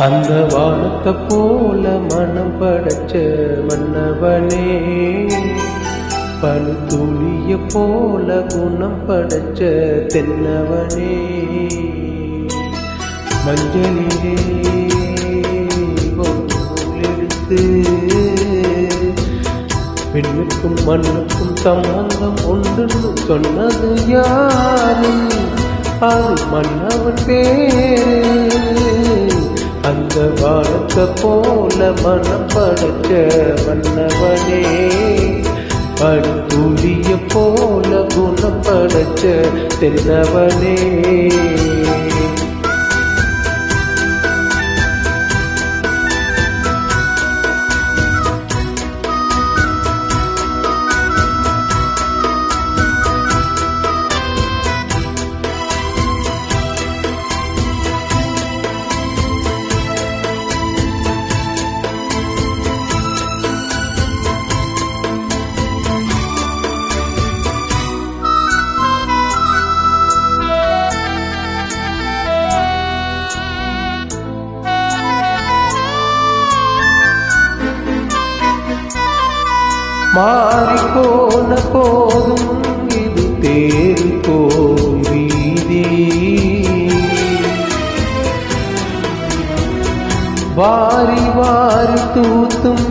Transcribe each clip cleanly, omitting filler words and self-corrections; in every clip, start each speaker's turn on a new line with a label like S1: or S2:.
S1: அந்த வானத்தை போல மனம் படைச்ச மன்னவனே, பனித்துளிய போல குணம் படைச்ச தென்னவனே, மஞ்சளிலே எடுத்து பெண்ணுக்கும் மண்ணுக்கும் சம்பந்தம் ஒன்றுன்னு சொன்னது யாரு? அது மன்னவன் பேரு. அந்த வானத்தை போல மனம் படைச்ச மன்னவனே, படுத்துளிய போல குணம் படைச்ச தென்னவனே. மாறிப்போன போதும் இது தேறு போகும் வீதி, வாரி வாரி தூத்தும்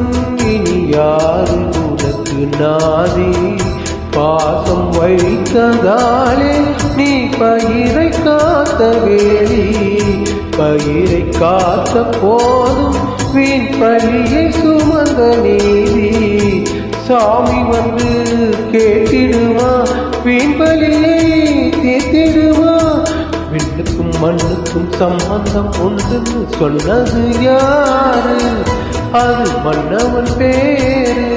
S1: இனி யாரு உனக்கு நாதி? பாசம் வைத்ததாலே நீ பயிரை காத்த வேலி, பயிரை காத்த போதும் வீண் பழியை சுமந்த நீதி. சாமி வந்து கேட்டிடுமா, வீண் பலியை தீர்த்திடுமா? விண்ணுக்கும் மண்ணுக்கும் சம்பந்தம் ஒன்றுன்னு சொன்னது யாரு? அது மன்னவன் பேரு.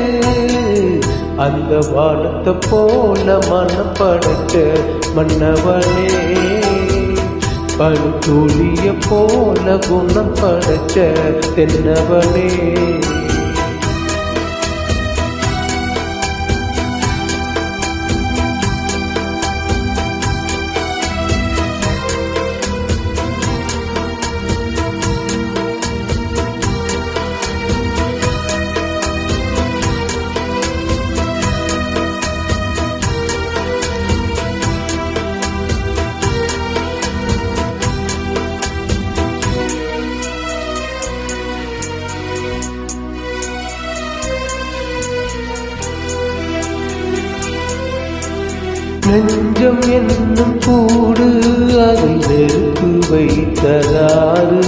S1: அந்த வானத்தை போல மனம் படைச்ச மன்னவனே, படுத்துளிய போல குணம் படைச்ச தென்னவனே. நெஞ்சம் என்னும் கூடு அதில் நெருப்பு வைத்ததாறு?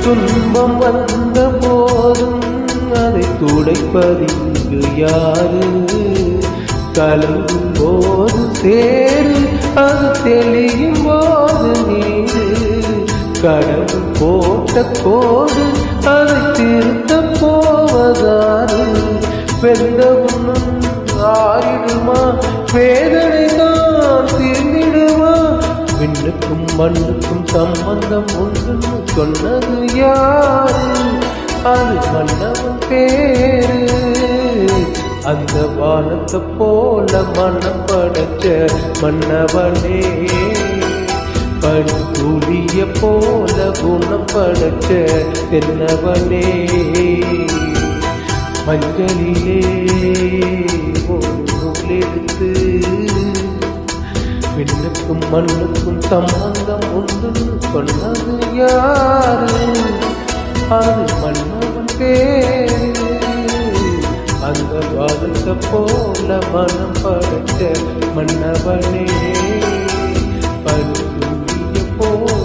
S1: துன்பம் வந்த போதும் அதை துடைப்பதிங்கு யாரு? கலங்கும் போது சேரு, அது தெளியும் போது நீரு. கடவுள் போட்ட கோடு அதை திருத்த போவதாறு? வெந்தவுன்னும் ஆறிடுமா, வேதனை தான் தீர்ந்திடுமா? விண்ணுக்கும் மண்ணுக்கும் சம்பந்தம் ஒன்றுன்னு சொன்னது யாரு? அது மன்னவன் பேரு. அந்த வானத்தை போல மனம் படைச்ச மன்னவனே, படுத்துளிய போல குணம் படைச்ச தென்னவனே, மஞ்சளிலே எடுத்து விண்ணுக்கும் மண்ணுக்கும் சம்பந்தம் ஒன்றுன்னு சொன்னது யாரு? அது மன்னவன் பேரு. அந்த வானத்தை போல மனம் படைச்ச மன்னவனே, படுத்துளிய போல